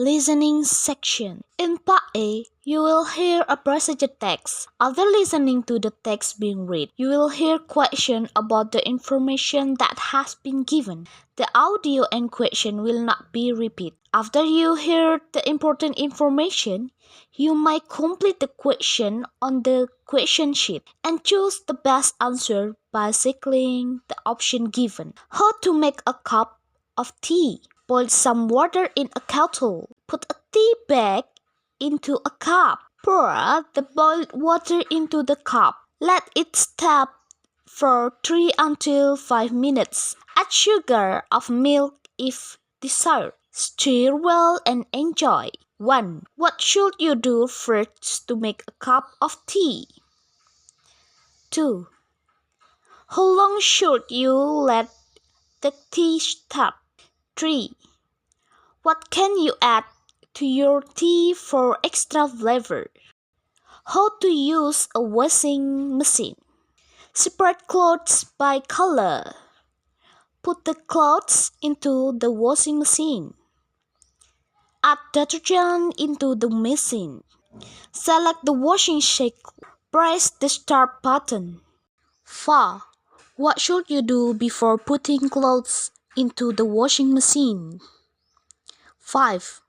Listening section. In part A, you will hear a passage text. After listening to the text being read, you will hear questions about the information that has been given. The audio and question will not be repeated. After you hear the important information, you might complete the question on the question sheet and choose the best answer by selecting the option given. How to make a cup of tea. Boil some water in a kettle. Put a tea bag into a cup. Pour the boiled water into the cup. Let it steep for 3 until 5 minutes. Add sugar or milk if desired. Stir well and enjoy. 1. What should you do first to make a cup of tea? 2. How long should you let the tea steep? 3. What can you add to your tea for extra flavor? How to use a washing machine. Separate clothes by color. Put the clothes into the washing machine. Add detergent into the machine. Select the washing cycle. Press the start button. 4. What should you do before putting clothes into the washing machine? 5.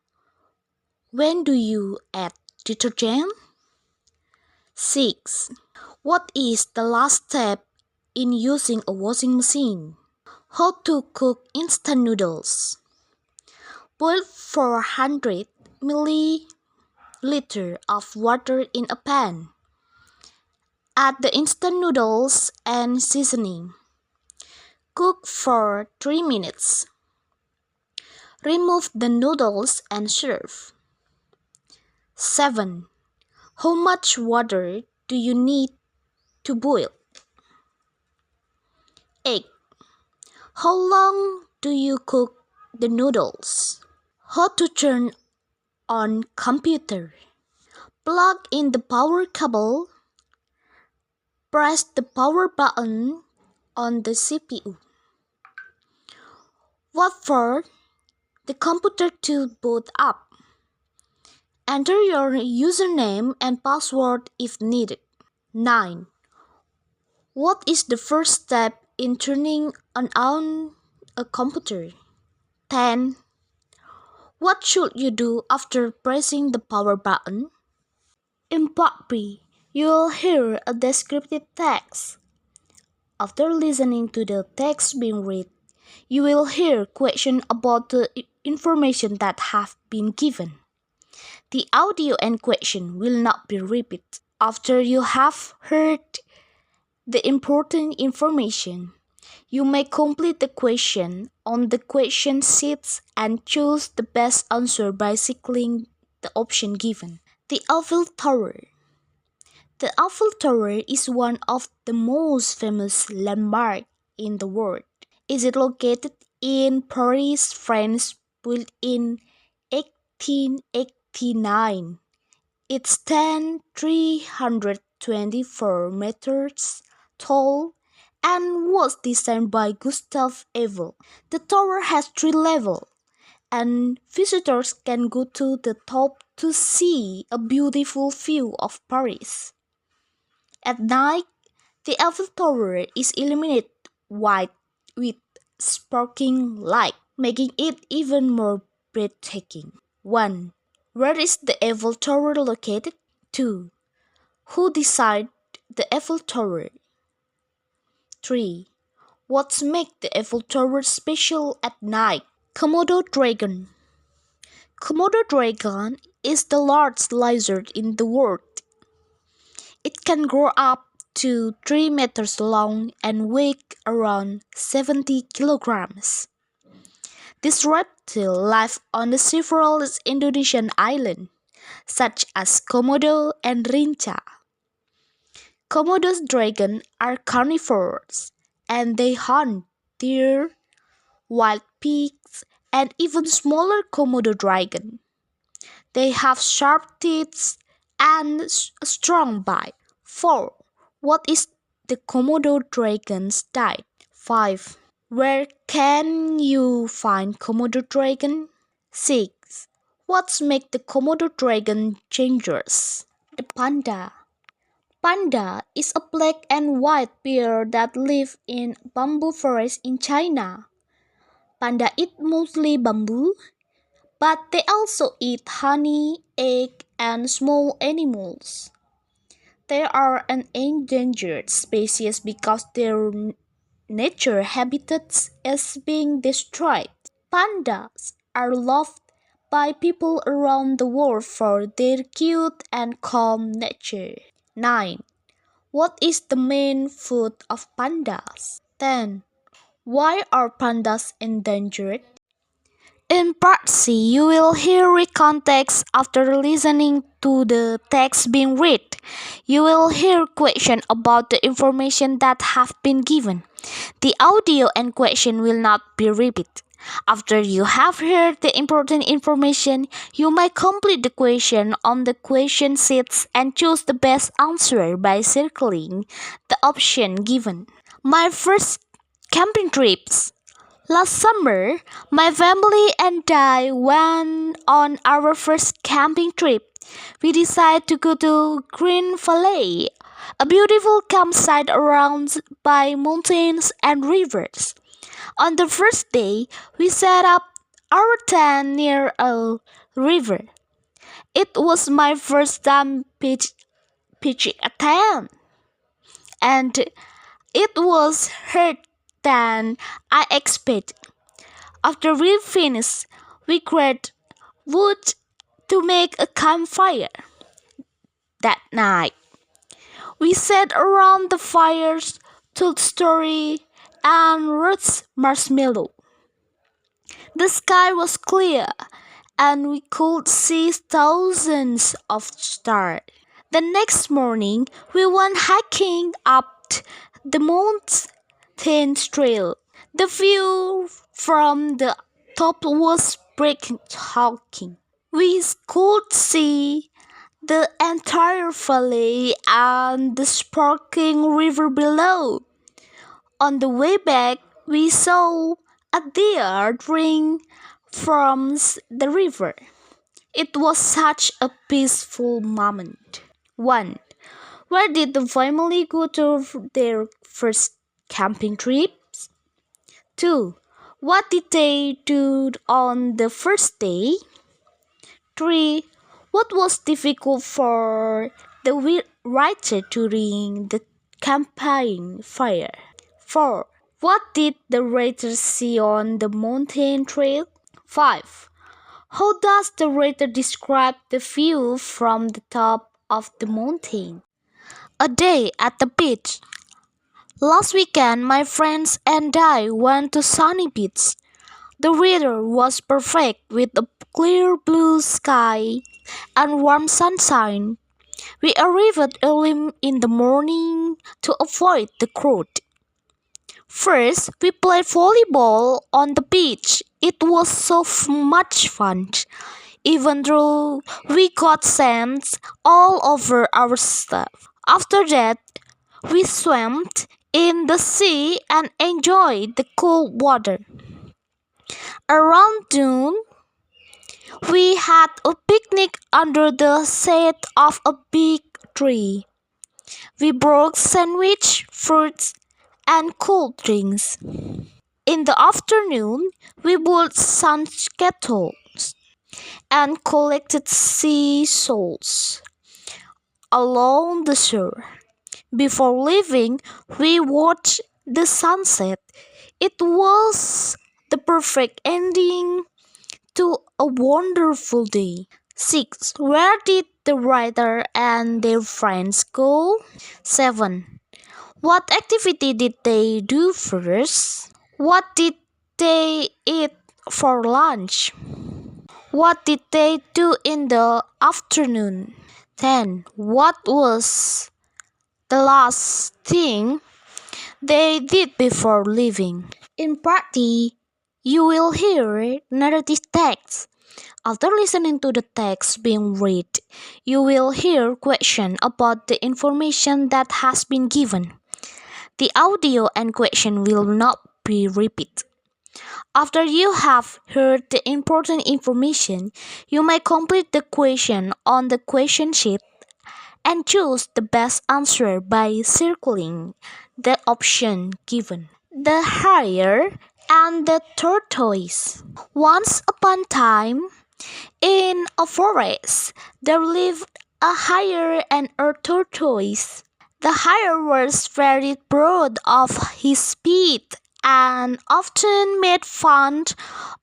When do you add detergent? 6. What is the last step in using a washing machine? How to cook instant noodles. Boil 400 ml of water in a pan. Add the instant noodles and seasoning. Cook for 3 minutes. Remove the noodles and serve. 7. How much water do you need to boil? 8. How long do you cook the noodles? How to turn on computer. Plug in the power cable. Press the power button on the CPU. Wait for the computer to boot up. Enter your username and password if needed. 9. What is the first step in turning on a computer? 10. What should you do after pressing the power button? In part B, you will hear a descriptive text. After listening to the text being read, you will hear questions about the information that have been given. The audio and question will not be repeated. After you have heard the important information, you may complete the question on the question sheets and choose the best answer by selecting the option given. The Eiffel Tower. The Eiffel Tower is one of the most famous landmarks in the world. It is located in Paris, France, built in 1889. It stands 324 meters tall and was designed by Gustave Eiffel. The tower has 3 levels, and visitors can go to the top to see a beautiful view of Paris. At night, the Eiffel Tower is illuminated white with sparkling light, making it even more breathtaking. 1. Where is the Eiffel Tower located? 2. Who designed the Eiffel Tower? 3. What makes the Eiffel Tower special at night? Komodo dragon. Komodo dragon is the largest lizard in the world. It can grow up to 3 meters long and weigh around 70 kilograms. This reptile lives on the several Indonesian islands, such as Komodo and Rinca. Komodo dragons are carnivores, and they hunt deer, wild pigs, and even smaller Komodo dragon. They have sharp teeth and a strong bite. 4. What is the Komodo dragon's diet? 5. Where can you find Komodo dragon? 6. What makes the Komodo dragon dangerous? The panda. Panda is a black and white bear that lives in bamboo forest in China. Panda eat mostly bamboo, but they also eat honey, egg, and small animals. They are an endangered species because their nature habitat is being destroyed. Pandas are loved by people around the world for their cute and calm nature. 9. What is the main food of pandas? 10. Why are pandas endangered? In part C, you will hear context after listening to the text being read. You will hear questions about the information that have been given. The audio and question will not be repeated. After you have heard the important information, you may complete the question on the question sheets and choose the best answer by circling the option given. My first camping trips. Last summer, my family and I went on our first camping trip. We decided to go to Green Valley, a beautiful campsite surrounded by mountains and rivers. On the first day, we set up our tent near a river. It was my first time pitching a tent, and it was harder than I expected. After we finished, we grabbed wood to make a campfire. That night, we sat around the fires, told stories, and roast marshmallow. The sky was clear, and we could see thousands of stars. The next morning, we went hiking up the mountain trail. The view from the top was breathtaking. We could see the entire valley and the sparkling river below. On the way back, we saw a deer drink from the river. It was such a peaceful moment. 1. Where did the family go to their first camping trip? 2. What did they do on the first day? 3. What was difficult for the writer during the camping fire? 4. What did the writer see on the mountain trail? 5. How does the writer describe the view from the top of the mountain? A day at the beach. Last weekend, my friends and I went to sunny beach. The weather was perfect with a clear blue sky and warm sunshine. We arrived early in the morning to avoid the crowd. First, we played volleyball on the beach. It was so much fun, even though we got sand all over our stuff. After that, we swam in the sea and enjoyed the cold water. Around noon, we had a picnic under the shade of a big tree. We brought sandwich, fruits, and cold drinks. In the afternoon, we built sand kettles and collected sea shells along the shore. Before leaving, we watched the sunset. It was the perfect ending to a wonderful day. 6. Where did the writer and their friends go? 7. What activity did they do first? What did they eat for lunch? What did they do in the afternoon? 10. What was the last thing they did before leaving? In part D, you will hear narrative text. After listening to the text being read, you will hear questions about the information that has been given. The audio and question will not be repeated. After you have heard the important information, you may complete the question on the question sheet and choose the best answer by circling the option given. The hare and the tortoise. Once upon a time, in a forest, there lived a hare and a tortoise. The hare was very proud of his speed and often made fun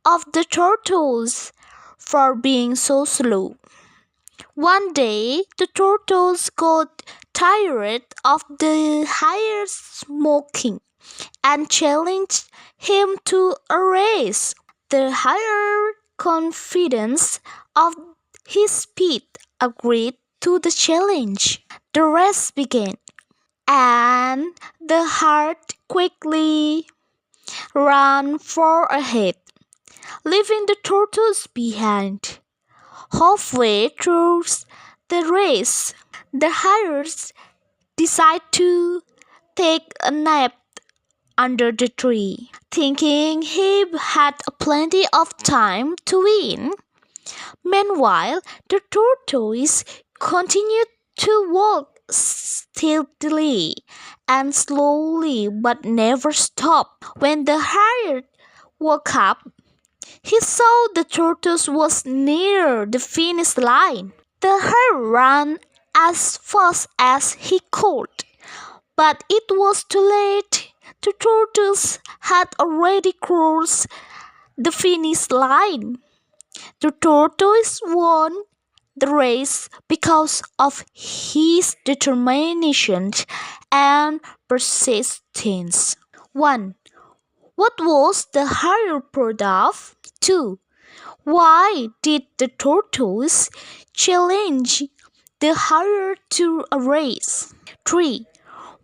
of the tortoise for being so slow. One day, the tortoise got tired of the hare's smoking and challenged him to a race. The hare, confident of his speed, agreed to the challenge. The race began, and the hare quickly ran far ahead, leaving the tortoise behind. Halfway through the race, the hare decided to take a nap under the tree. Thinking he had plenty of time to win. Meanwhile, the tortoise continued to walk steadily and slowly but never stopped. When the hare woke up, he saw the tortoise was near the finish line. The hare ran as fast as he could, but it was too late. The tortoise had already crossed the finish line. The tortoise won the race because of his determination and persistence. 1. What was the hare proud of? 2. Why did the tortoise challenge the hare to a race? 3.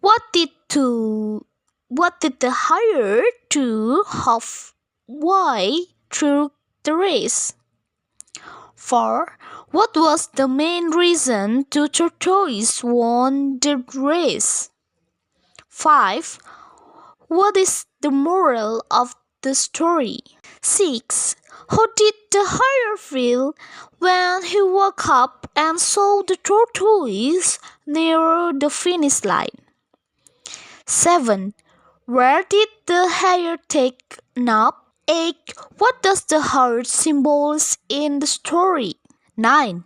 What did to what did the hare do halfway through the race? 4. What was the main reason the tortoise won the race? 5. What is the moral of the story? 6. How did the hare feel when he woke up and saw the tortoise near the finish line? 7. Where did the hare take nap? 8. What does the heart symbolize in the story? 9.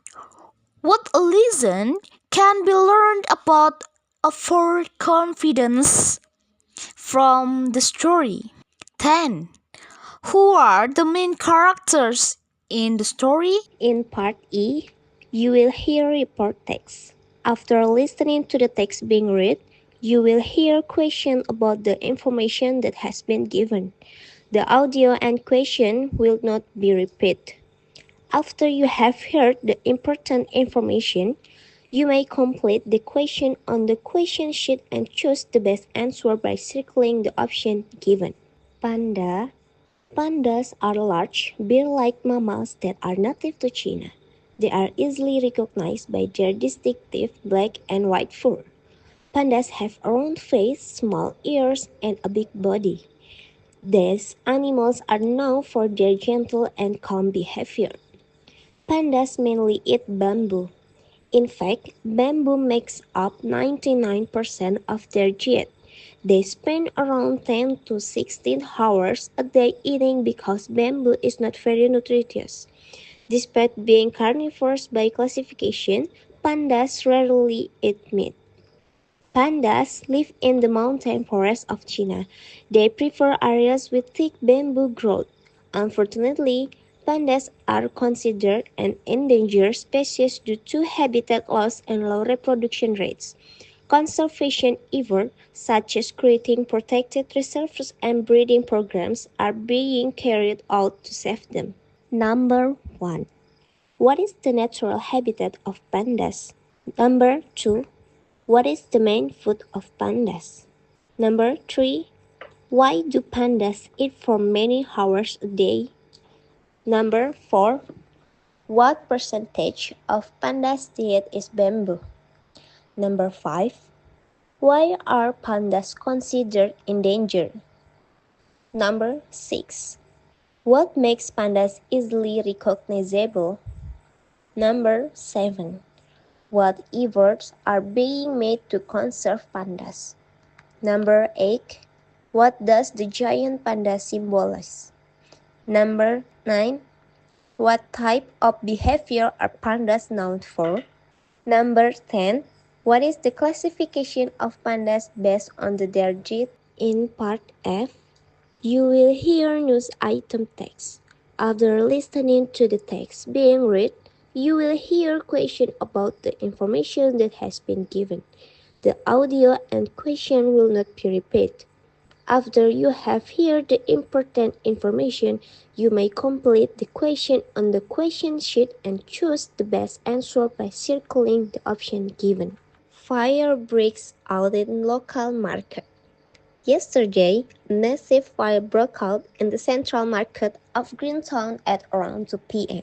What lesson can be learned about overconfidence from the story? 10. Who are the main characters in the story? In part E, you will hear report text. After listening to the text being read, you will hear question about the information that has been given. The audio and question will not be repeated. After you have heard the important information, you may complete the question on the question sheet and choose the best answer by circling the option given. Panda. Pandas are large, bear-like mammals that are native to China. They are easily recognized by their distinctive black and white fur. Pandas have a round face, small ears, and a big body. These animals are known for their gentle and calm behavior. Pandas mainly eat bamboo. In fact, bamboo makes up 99% of their diet. They spend around 10 to 16 hours a day eating because bamboo is not very nutritious. Despite being carnivores by classification, pandas rarely eat meat. Pandas live in the mountain forests of China. They prefer areas with thick bamboo growth. Unfortunately, pandas are considered an endangered species due to habitat loss and low reproduction rates. Conservation efforts, such as creating protected reserves and breeding programs, are being carried out to save them. Number 1. What is the natural habitat of pandas? Number 2. What is the main food of pandas? Number 3. Why do pandas eat for many hours a day? Number 4. What percentage of pandas' diet is bamboo? Number 5. Why are pandas considered endangered? Number 6. What makes pandas easily recognizable? Number 7. What efforts are being made to conserve pandas? Number 8. What does the giant panda symbolize? Number 9. What type of behavior are pandas known for? Number 10. What is the classification of pandas based on their breed? In part F, you will hear news item text. After listening to the text being read, you will hear question about the information that has been given. The audio and question will not be repeated. After you have heard the important information, you may complete the question on the question sheet and choose the best answer by circling the option given. Fire breaks out in local market. Yesterday, a massive fire broke out in the central market of Greentown at around 2 p.m.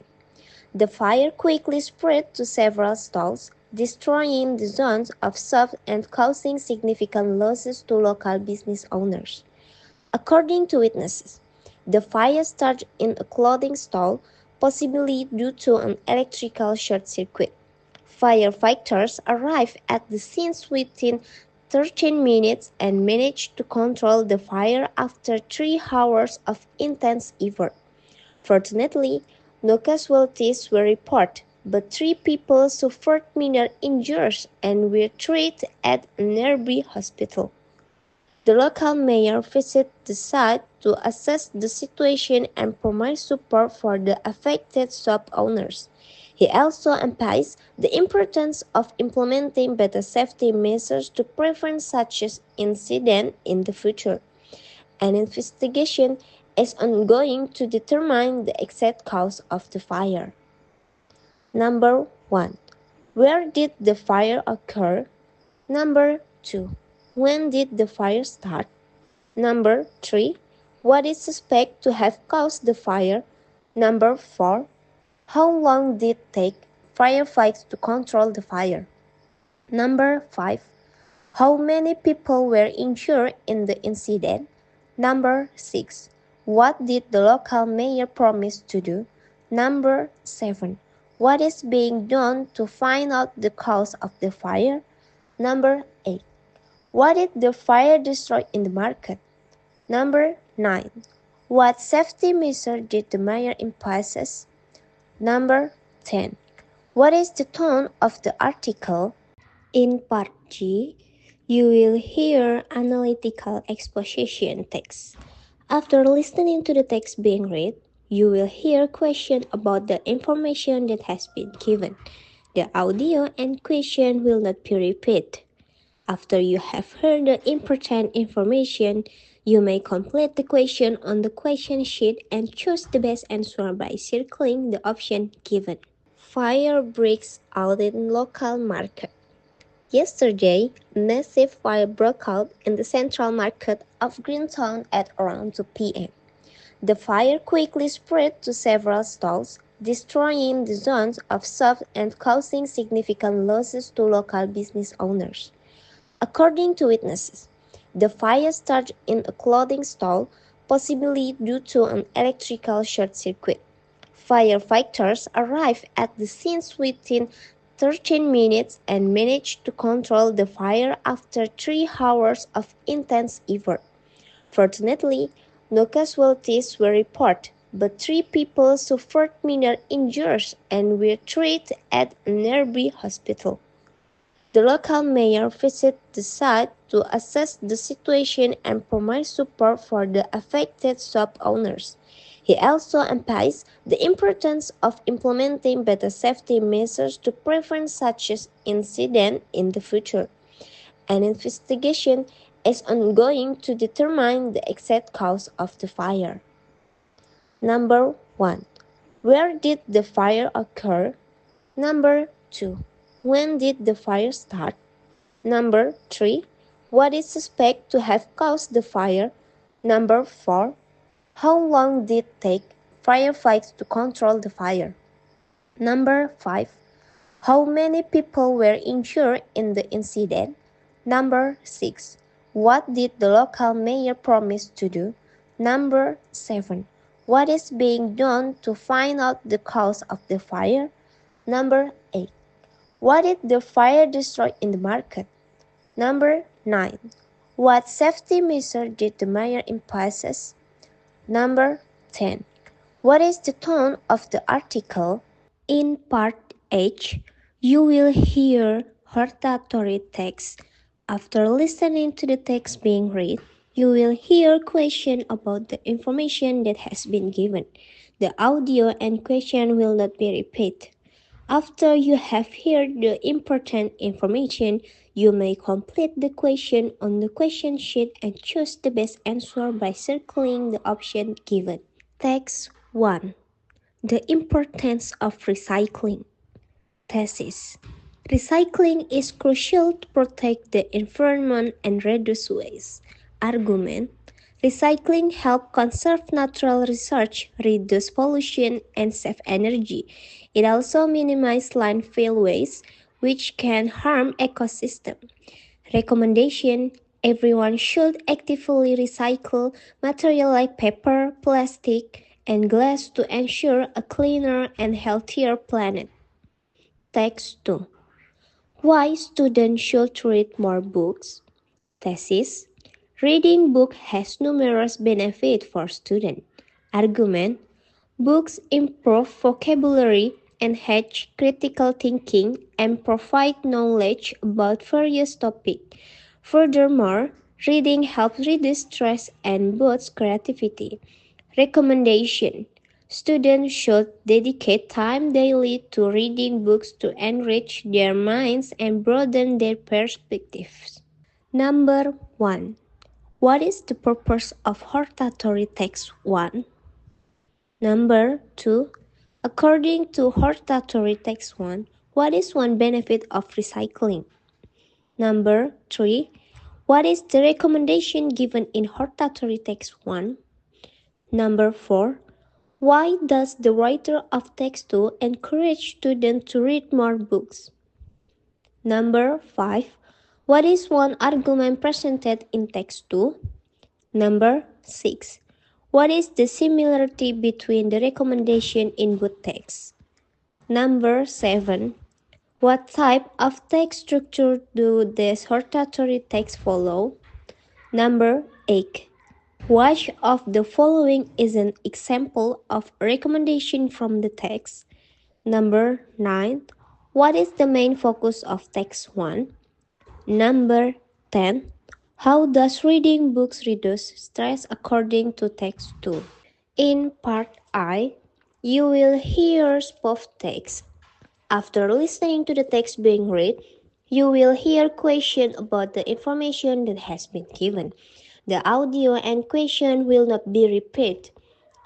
The fire quickly spread to several stalls, destroying the zones of shop and causing significant losses to local business owners. According to witnesses, the fire started in a clothing stall, possibly due to an electrical short circuit. Firefighters arrived at the scene within 13 minutes and managed to control the fire after 3 hours of intense effort. Fortunately, no casualties were reported, but 3 people suffered minor injuries and were treated at a nearby hospital. The local mayor visited the site to assess the situation and provide support for the affected shop owners. He also emphasized the importance of implementing better safety measures to prevent such incidents in the future. An investigation is ongoing to determine the exact cause of the fire. Number 1. Where did the fire occur? Number 2. When did the fire start? Number 3. What is suspected to have caused the fire? Number 4. How long did it take firefighters to control the fire? Number 5. How many people were injured in the incident? Number 6. What did the local mayor promise to do? Number 7. What is being done to find out the cause of the fire? Number 8. What did the fire destroy in the market? Number 9. What safety measure did the mayor impose? Number 10. What is the tone of the article? In part G, you will hear analytical exposition text. After listening to the text being read, you will hear questions about the information that has been given. The audio and question will not be repeated. After you have heard the important information, you may complete the question on the question sheet and choose the best answer by circling the option given. Fire breaks out in local market. Yesterday, a massive fire broke out in the central market of Greentown at around 2 p.m. The fire quickly spread to several stalls, destroying the zones of shop and causing significant losses to local business owners. According to witnesses, the fire started in a clothing stall, possibly due to an electrical short circuit. Firefighters arrived at the scene within 13 minutes and managed to control the fire after 3 hours of intense effort. Fortunately, no casualties were reported, but 3 people suffered minor injuries and were treated at a nearby hospital. The local mayor visited the site to assess the situation and provide support for the affected shop owners. He also emphasized the importance of implementing better safety measures to prevent such incidents in the future. An investigation is ongoing to determine the exact cause of the fire. Number 1. Where did the fire occur? Number 2. When did the fire start? Number 3. What is suspected to have caused the fire? Number 4. How long did it take firefighters to control the fire? Number 5. How many people were injured in the incident? Number 6. What did the local mayor promise to do? Number 7. What is being done to find out the cause of the fire? Number 8. What did the fire destroy in the market? Number 9. What safety measure did the mayor impose? Number 10. What is the tone of the article? In part H, you will hear hortatory text. After listening to the text being read, you will hear question about the information that has been given. The audio and question will not be repeated. After you have heard the important information, you may complete the question on the question sheet and choose the best answer by circling the option given. Text 1. The importance of recycling. Thesis. Recycling is crucial to protect the environment and reduce waste. Argument. Recycling helps conserve natural resources, reduce pollution, and save energy. It also minimizes landfill waste, which can harm ecosystem. Recommendation. Everyone should actively recycle material like paper, plastic, and glass to ensure a cleaner and healthier planet. Text 2. Why students should read more books? Thesis. Reading books has numerous benefits for students. Argument. Books improve vocabulary, enhance critical thinking, and provide knowledge about various topics. Furthermore, reading helps reduce stress and boosts creativity. Recommendation. Students should dedicate time daily to reading books to enrich their minds and broaden their perspectives. Number 1. What is the purpose of hortatory text 1? Number 2. According to hortatory text 1, what is one benefit of recycling? Number 3. What is the recommendation given in hortatory text 1? Number 4. Why does the writer of text 2 encourage students to read more books? Number 5. What is one argument presented in text 2? Number 6. What is the similarity between the recommendation in both texts? Number 7. What type of text structure do the hortatory texts follow? Number 8. Which of the following is an example of a recommendation from the text? Number 9. What is the main focus of text 1? Number 10. How does reading books reduce stress according to text 2? In part I, you will hear both texts. After listening to the text being read, you will hear questions about the information that has been given. The audio and question will not be repeated.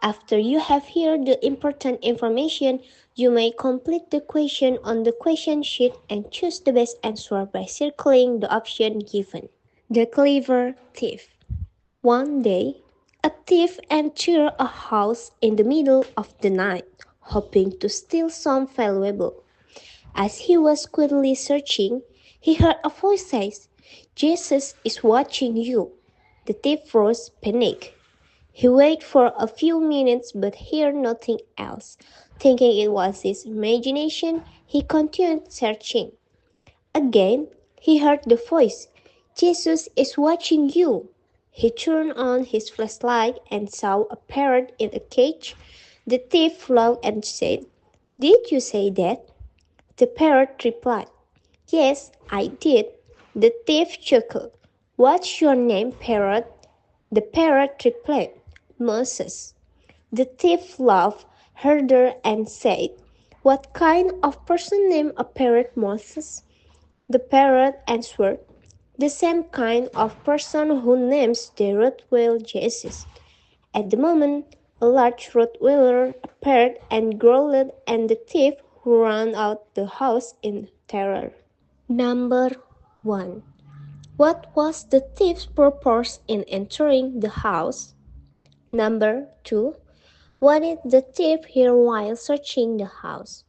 After you have heard the important information, you may complete the question on the question sheet and choose the best answer by circling the option given. The clever thief. One day, a thief entered a house in the middle of the night, hoping to steal some valuable. As he was quickly searching, he heard a voice say, "Jesus is watching you." The thief rose, panicked. He waited for a few minutes but heard nothing else. Thinking it was his imagination, he continued searching. Again, he heard the voice, "Jesus is watching you." He turned on his flashlight and saw a parrot in a cage. The thief laughed and said, "Did you say that?" The parrot replied, "Yes, I did." The thief chuckled. "What's your name, parrot?" The parrot replied, "Moses." The thief laughed harder and said, "What kind of person named a parrot Moses?" The parrot answered, "The same kind of person who names the Rottweiler Jesus." At the moment, a large Rottweiler appeared and growled, and the thief ran out the house in terror. Number 1. What was the thief's purpose in entering the house? Number 2. What did the thief hear while searching the house?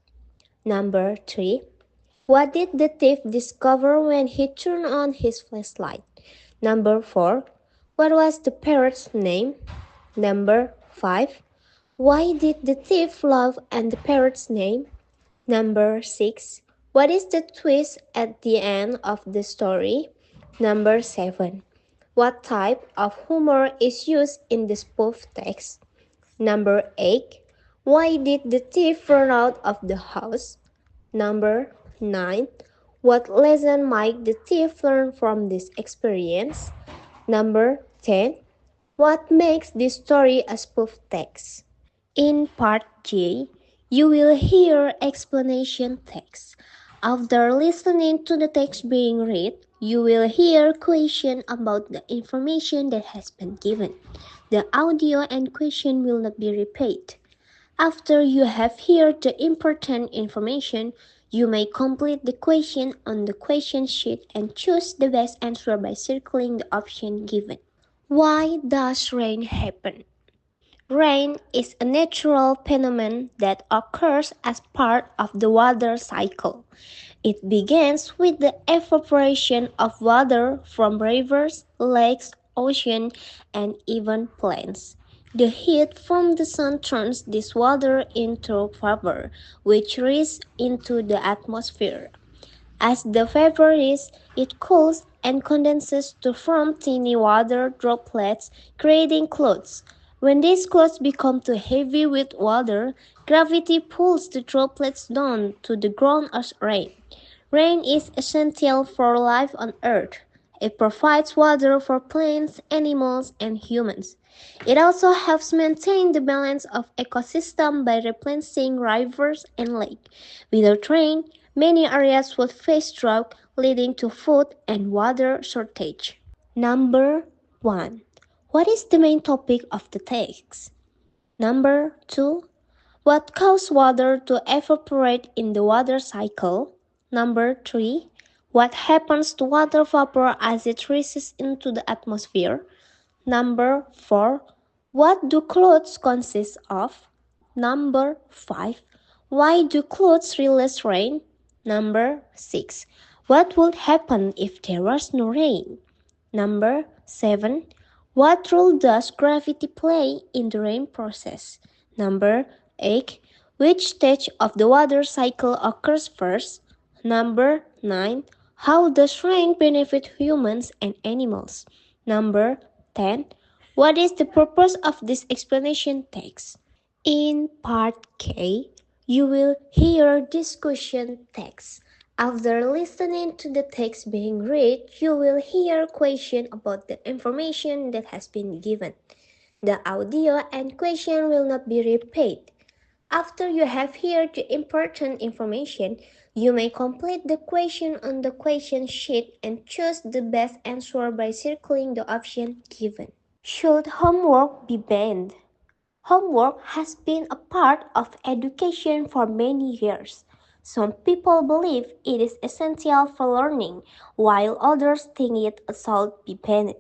Number 3. What did the thief discover when he turned on his flashlight? Number 4. What was the parrot's name? Number 5. Why did the thief love and the parrot's name? Number 6. What is the twist at the end of the story? Number 7. What type of humor is used in the spoof text? Number 8. Why did the thief run out of the house? Number 9. What lesson might the thief learn from this experience? Number 10. What makes this story a spoof text? In part J, you will hear explanation text. After listening to the text being read, you will hear question about the information that has been given. The audio and question will not be repeated. After you have heard the important information, you may complete the question on the question sheet and choose the best answer by circling the option given. Why does rain happen? Rain is a natural phenomenon that occurs as part of the water cycle. It begins with the evaporation of water from rivers, lakes, oceans, and even plants. The heat from the sun turns this water into vapor, which rises into the atmosphere. As the vapor rises, it cools and condenses to form tiny water droplets, creating clouds. When these clouds become too heavy with water, gravity pulls the droplets down to the ground as rain. Rain is essential for life on Earth. It provides water for plants, animals, and humans. It also helps maintain the balance of ecosystem by replenishing rivers and lakes. Without rain, many areas would face drought, leading to food and water shortage. Number 1. What is the main topic of the text? Number 2. What causes water to evaporate in the water cycle? Number 3. What happens to water vapor as it rises into the atmosphere? Number 4. What do clouds consist of? Number 5. Why do clouds release rain? Number 6. What would happen if there was no rain? Number 7. What role does gravity play in the rain process? Number 8. Which stage of the water cycle occurs first? Number 9. How does rain benefit humans and animals? Number 10. What is the purpose of this explanation text? In part K, you will hear discussion text. After listening to the text being read, you will hear question about the information that has been given. The audio and question will not be repeated. After you have heard the important information, you may complete the question on the question sheet and choose the best answer by circling the option given. Should homework be banned? Homework has been a part of education for many years. Some people believe it is essential for learning, while others think it should be banned.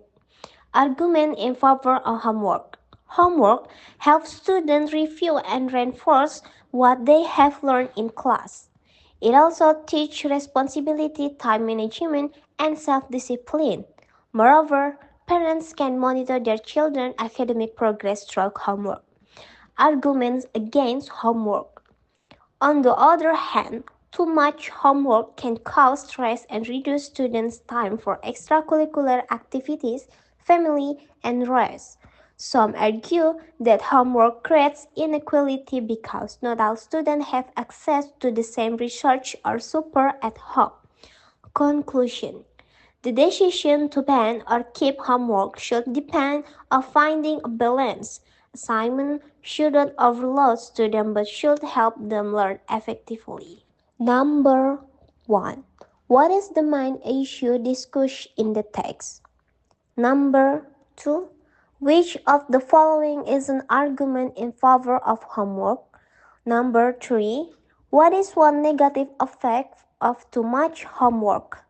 Argument in favor of homework. Homework helps students review and reinforce what they have learned in class. It also teaches responsibility, time management, and self-discipline. Moreover, parents can monitor their children's academic progress through homework. Arguments against homework. On the other hand, too much homework can cause stress and reduce students' time for extracurricular activities, family, and rest. Some argue that homework creates inequality because not all students have access to the same research or support at home. Conclusion. The decision to ban or keep homework should depend on finding a balance. Assignment shouldn't overload students but should help them learn effectively. Number 1. What is the main issue discussed in the text? Number 2. Which of the following is an argument in favor of homework? Number 3. What is one negative effect of too much homework?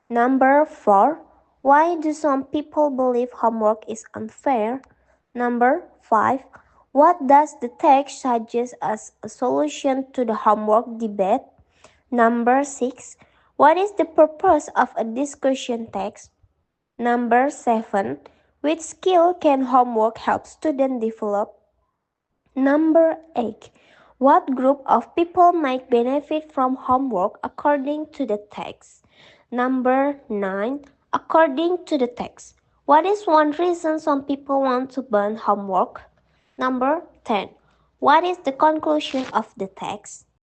Number 4. Why do some people believe homework is unfair? Number 5. What does the text suggest as a solution to the homework debate? Number 6. What is the purpose of a discussion text? Number 7. Which skill can homework help students develop? Number 8. What group of people might benefit from homework according to the text? Number 9. According to the text, what is one reason some people want to burn homework? Number 10. What is the conclusion of the text?